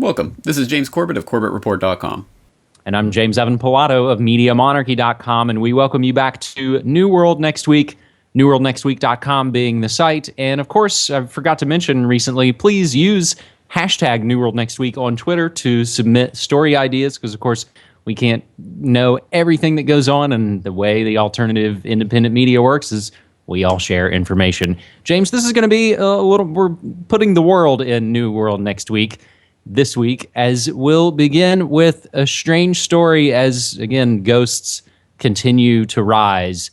Welcome. This is James Corbett of CorbettReport.com. And I'm James Evan Pilato of MediaMonarchy.com, and we welcome you back to New World Next Week, NewWorldNextWeek.com being the site. And of course, I forgot to mention recently, please use hashtag New World Next Week on Twitter to submit story ideas, because of course, we can't know everything that goes on, and the way the alternative independent media works is we all share information. James, this is going to be we're putting the world in New World Next Week. This week, as we'll begin with a strange story as, again, ghosts continue to rise.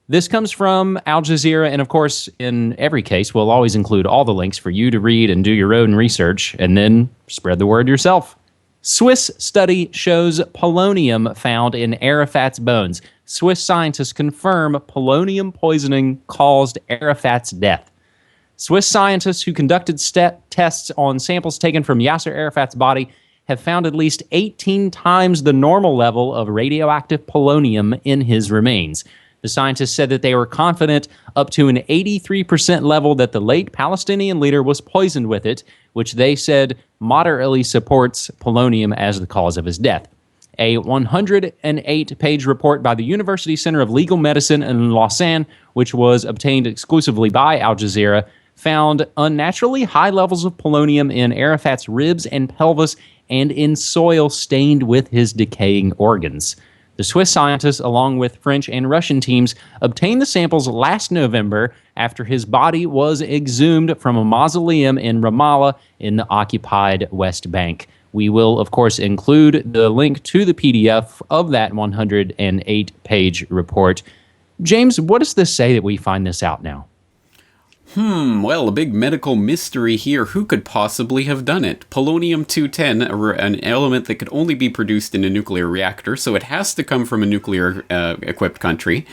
This comes from Al Jazeera, and of course, in every case, we'll always include all the links for you to read and do your own research, and then spread the word yourself. Swiss study shows polonium found in Arafat's bones. Swiss scientists confirm polonium poisoning caused Arafat's death. Swiss scientists who conducted tests on samples taken from Yasser Arafat's body have found at least 18 times the normal level of radioactive polonium in his remains. The scientists said that they were confident up to an 83% level that the late Palestinian leader was poisoned with it, which they said moderately supports polonium as the cause of his death. A 108-page report by the University Center of Legal Medicine in Lausanne, which was obtained exclusively by Al Jazeera, found unnaturally high levels of polonium in Arafat's ribs and pelvis and in soil stained with his decaying organs. The Swiss scientists, along with French and Russian teams, obtained the samples last November after his body was exhumed from a mausoleum in Ramallah in the occupied West Bank. We will, of course, include the link to the PDF of that 108-page report. James, what does this say that we find this out now? Well, a big medical mystery here. Who could possibly have done it? Polonium-210, an element that could only be produced in a nuclear reactor, so it has to come from a nuclear-equipped country.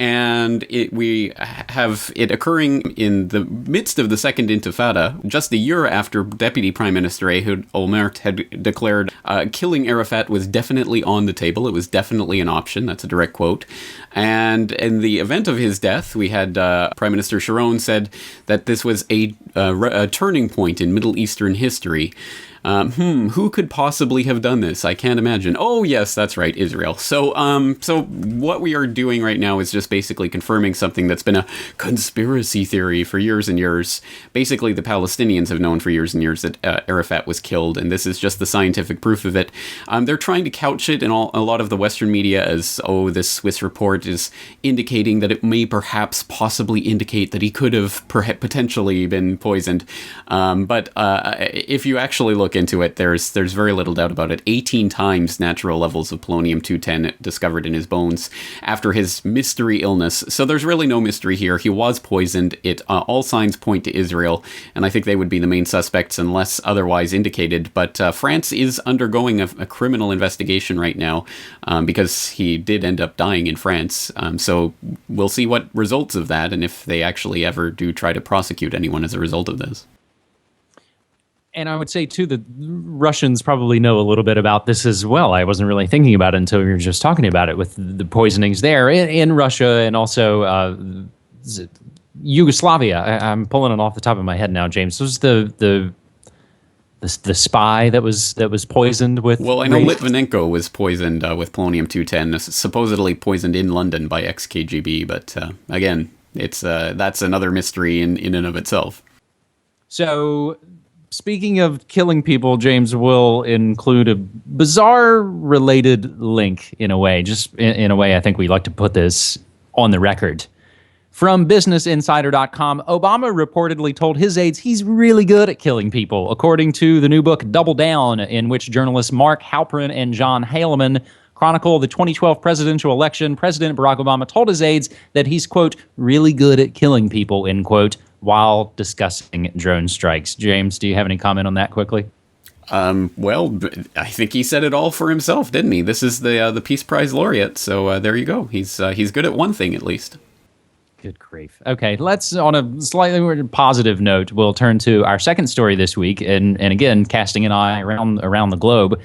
And we have it occurring in the midst of the Second Intifada, just a year after Deputy Prime Minister Ehud Olmert had declared killing Arafat was definitely on the table. It was definitely an option. That's a direct quote. And in the event of his death, we had Prime Minister Sharon said that this was a turning point in Middle Eastern history. Who could possibly have done this? I can't imagine. Oh, yes, that's right, Israel. So what we are doing right now is just basically confirming something that's been a conspiracy theory for years and years. Basically, the Palestinians have known for years and years that Arafat was killed, and this is just the scientific proof of it. They're trying to couch it in a lot of the Western media as, this Swiss report is indicating that it may perhaps possibly indicate that he could have potentially been poisoned. But if you actually look into it, there's very little doubt about it. 18 times natural levels of polonium-210 discovered in his bones after his mystery illness. So there's really no mystery here. He was poisoned. All signs point to Israel, and I think they would be the main suspects unless otherwise indicated. But France is undergoing a criminal investigation right now because he did end up dying in France. So we'll see what results of that, and if they actually ever do try to prosecute anyone as a result of this. And I would say, too, the Russians probably know a little bit about this as well. I wasn't really thinking about it until we were just talking about it with the poisonings there in Russia and also Yugoslavia. I'm pulling it off the top of my head now, James. This was the spy that was poisoned with... Well, I know Litvinenko was poisoned with polonium-210, supposedly poisoned in London by ex-KGB. But again, that's another mystery in and of itself. So... Speaking of killing people, James will include a bizarre related link in a way. Just in a way, I think we like to put this on the record. From BusinessInsider.com, Obama reportedly told his aides he's really good at killing people, according to the new book Double Down, in which journalists Mark Halperin and John Haleman chronicle the 2012 presidential election. President Barack Obama told his aides that he's, quote, really good at killing people, end quote, while discussing drone strikes. James, do you have any comment on that quickly? Well, I think he said it all for himself, didn't he? This is the Peace Prize laureate, so there you go. He's good at one thing, at least. Good grief. Okay, let's, on a slightly more positive note, we'll turn to our second story this week, and again, casting an eye around the globe.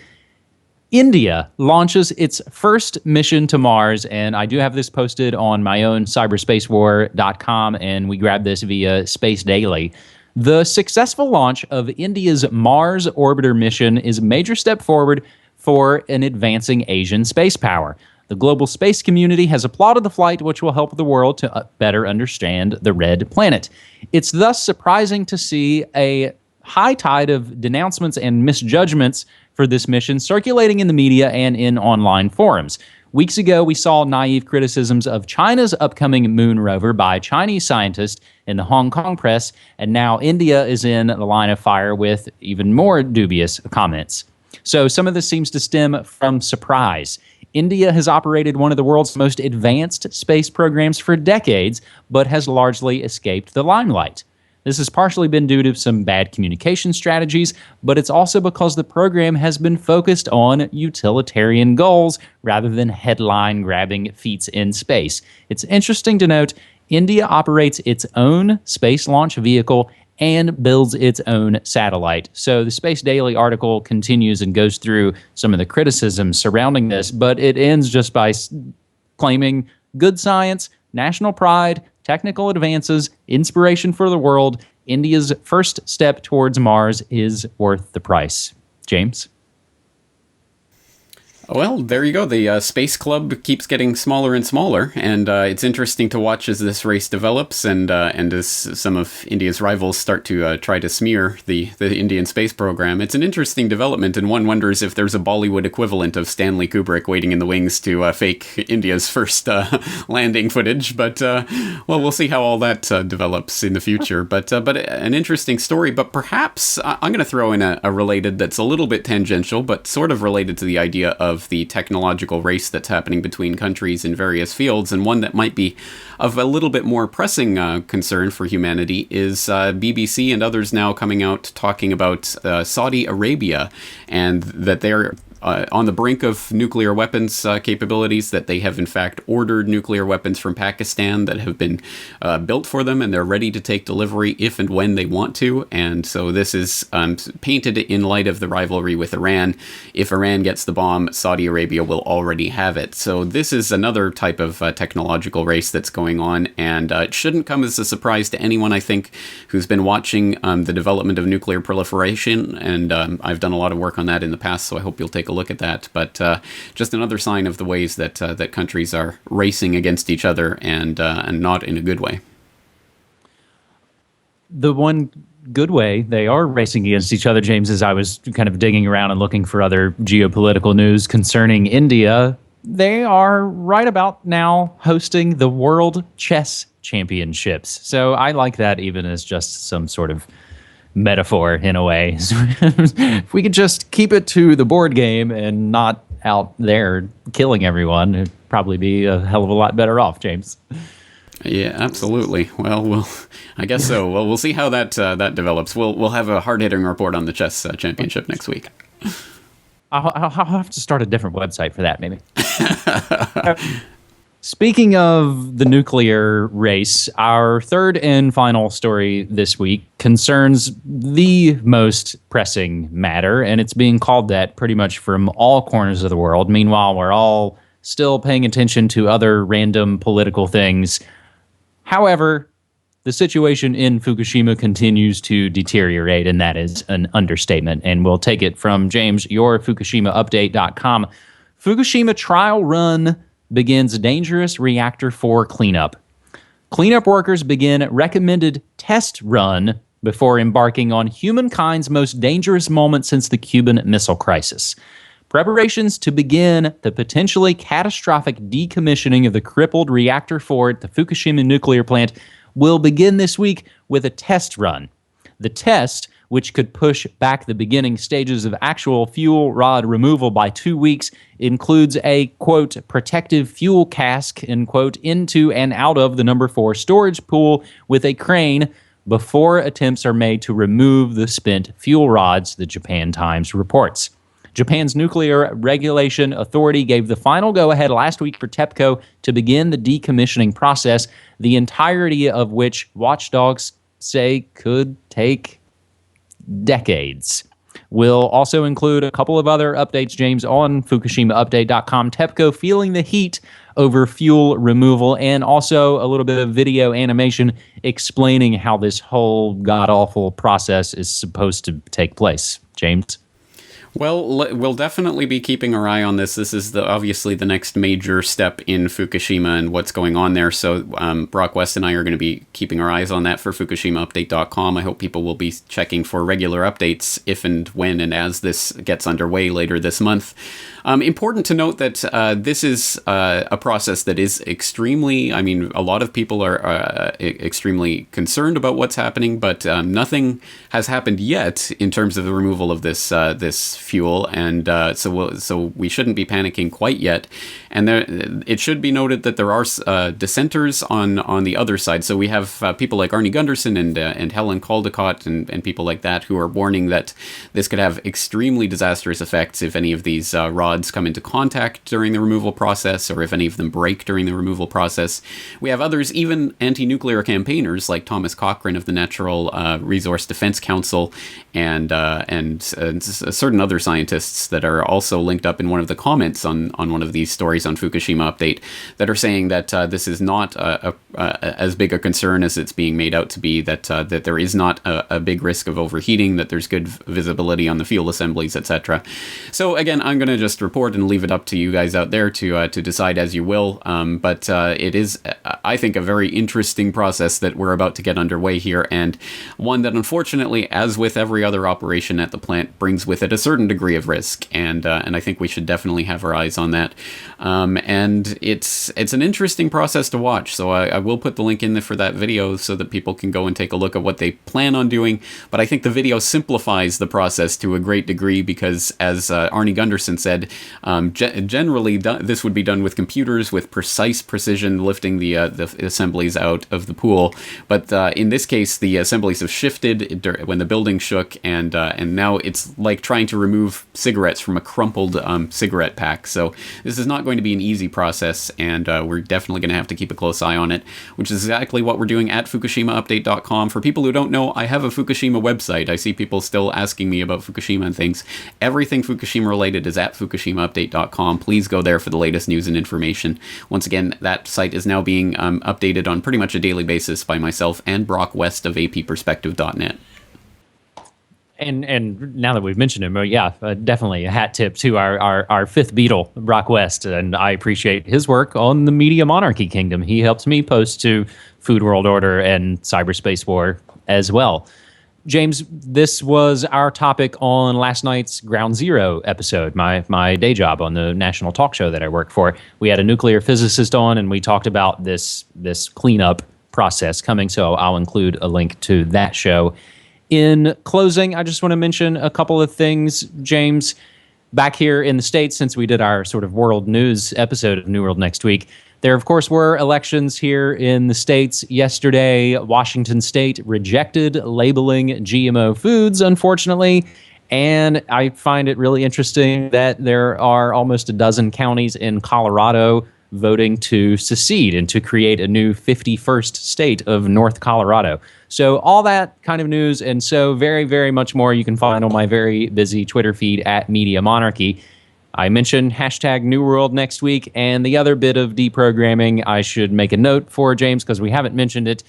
India launches its first mission to Mars, and I do have this posted on my own cyberspacewar.com, and we grabbed this via Space Daily. The successful launch of India's Mars orbiter mission is a major step forward for an advancing Asian space power. The global space community has applauded the flight, which will help the world to better understand the red planet. It's thus surprising to see a high tide of denouncements and misjudgments for this mission circulating in the media and in online forums. Weeks ago, we saw naive criticisms of China's upcoming moon rover by Chinese scientists in the Hong Kong press, and now India is in the line of fire with even more dubious comments. So some of this seems to stem from surprise. India has operated one of the world's most advanced space programs for decades, but has largely escaped the limelight. This has partially been due to some bad communication strategies, but it's also because the program has been focused on utilitarian goals rather than headline-grabbing feats in space. It's interesting to note India operates its own space launch vehicle and builds its own satellite. So the Space Daily article continues and goes through some of the criticisms surrounding this, but it ends just by claiming good science, national pride, technical advances, inspiration for the world. India's first step towards Mars is worth the price. James? Well, there you go. The Space Club keeps getting smaller and smaller, and it's interesting to watch as this race develops, and as some of India's rivals start to try to smear the Indian space program. It's an interesting development, and one wonders if there's a Bollywood equivalent of Stanley Kubrick waiting in the wings to fake India's first landing footage. But well, we'll see how all that develops in the future. But an interesting story. But perhaps I'm going to throw in a related that's a little bit tangential, but sort of related to the idea of the technological race that's happening between countries in various fields, and one that might be of a little bit more pressing concern for humanity is BBC and others now coming out talking about Saudi Arabia, and that they're on the brink of nuclear weapons capabilities, that they have in fact ordered nuclear weapons from Pakistan that have been built for them, and they're ready to take delivery if and when they want to. And so this is painted in light of the rivalry with Iran. If Iran gets the bomb, Saudi Arabia will already have it. So this is another type of technological race that's going on, and it shouldn't come as a surprise to anyone, I think, who's been watching the development of nuclear proliferation, and I've done a lot of work on that in the past, so I hope you'll take a look at that. But just another sign of the ways that that countries are racing against each other, and not in a good way. The one good way they are racing against each other, James, is I was kind of digging around and looking for other geopolitical news concerning India. They are right about now hosting the World Chess Championships. So I like that even as just some sort of metaphor in a way. If we could just keep it to the board game and not out there killing everyone, it'd probably be a hell of a lot better off, James. Yeah, absolutely. Well, I guess so. Well, we'll see how that develops. We'll have a hard-hitting report on the chess championship next week. I'll have to start a different website for that, maybe. Speaking of the nuclear race, our third and final story this week concerns the most pressing matter, and it's being called that pretty much from all corners of the world. Meanwhile, we're all still paying attention to other random political things. However, the situation in Fukushima continues to deteriorate, and that is an understatement. And we'll take it from James, your FukushimaUpdate.com. Fukushima trial run begins dangerous reactor 4 cleanup. Cleanup workers begin recommended test run before embarking on humankind's most dangerous moment since the Cuban Missile Crisis. Preparations to begin the potentially catastrophic decommissioning of the crippled Reactor 4 at the Fukushima nuclear plant will begin this week with a test run. The test, which could push back the beginning stages of actual fuel rod removal by 2 weeks, includes a, quote, protective fuel cask, end quote, into and out of the number 4 storage pool with a crane before attempts are made to remove the spent fuel rods, the Japan Times reports. Japan's Nuclear Regulation Authority gave the final go-ahead last week for TEPCO to begin the decommissioning process, the entirety of which watchdogs say could take decades. We'll also include a couple of other updates, James, on FukushimaUpdate.com. TEPCO feeling the heat over fuel removal, and also a little bit of video animation explaining how this whole god-awful process is supposed to take place. James? Well, we'll definitely be keeping our eye on this. This is obviously the next major step in Fukushima and what's going on there. So Brock West and I are going to be keeping our eyes on that for FukushimaUpdate.com. I hope people will be checking for regular updates if and when and as this gets underway later this month. Important to note that this is a process that is extremely, I mean, a lot of people are extremely concerned about what's happening, but nothing has happened yet in terms of the removal of this fuel, and so we shouldn't be panicking quite yet. And it should be noted that there are dissenters on the other side. So we have people like Arnie Gunderson and Helen Caldecott and people like that who are warning that this could have extremely disastrous effects if any of these rods come into contact during the removal process, or if any of them break during the removal process. We have others, even anti-nuclear campaigners like Thomas Cochrane of the Natural Resource Defense Council, and certain other scientists that are also linked up in one of the comments on one of these stories on Fukushima Update, that are saying that this is not as big a concern as it's being made out to be, that there is not a big risk of overheating, that there's good visibility on the fuel assemblies, etc. So again, I'm going to just report and leave it up to you guys out there to decide as you will. But it is, I think, a very interesting process that we're about to get underway here, and one that unfortunately, as with every other operation at the plant, brings with it a certain degree of risk, and I think we should definitely have our eyes on that. And it's an interesting process to watch, so I will put the link in there for that video so that people can go and take a look at what they plan on doing. But I think the video simplifies the process to a great degree because, as Arnie Gunderson said, generally this would be done with computers with precise precision, lifting the assemblies out of the pool. But in this case, the assemblies have shifted when the building shook, and now it's like trying to remove cigarettes from a crumpled cigarette pack. So this is not going to be an easy process, and we're definitely going to have to keep a close eye on it, which is exactly what we're doing at FukushimaUpdate.com. For people who don't know, I have a Fukushima website. I see people still asking me about Fukushima and things. Everything Fukushima related is at FukushimaUpdate.com. Please go there for the latest news and information. Once again, that site is now being updated on pretty much a daily basis by myself and Brock West of APperspective.net. And now that we've mentioned him, definitely a hat tip to our fifth Beatle, Brock West, and I appreciate his work on the Media Monarchy Kingdom. He helped me post to Food World Order and Cyberspace War as well. James, this was our topic on last night's Ground Zero episode, my day job on the national talk show that I work for. We had a nuclear physicist on, and we talked about this cleanup process coming, so I'll include a link to that show. In closing, I just want to mention a couple of things, James. Back here in the States, since we did our sort of world news episode of New World Next Week, there, of course, were elections here in the States. Yesterday, Washington State rejected labeling GMO foods, unfortunately. And I find it really interesting that there are almost a dozen counties in Colorado voting to secede and to create a new 51st state of North Colorado. So all that kind of news and so very, very much more you can find on my very busy Twitter feed at Media Monarchy. I mentioned hashtag New World Next Week, and the other bit of deprogramming I should make a note for, James, because we haven't mentioned it.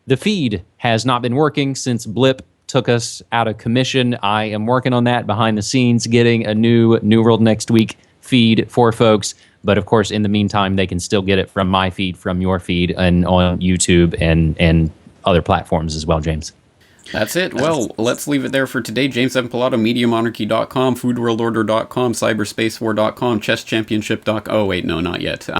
The feed has not been working since Blip took us out of commission. I am working on that behind the scenes, getting a new World Next Week feed for folks. But of course, in the meantime, they can still get it from my feed, from your feed, and on YouTube and other platforms as well, James. That's it. Well, let's leave it there for today. James Evan Pilato, MediaMonarchy.com, FoodWorldOrder.com, CyberspaceWar.com, ChessChampionship.com. Oh, wait, no, not yet.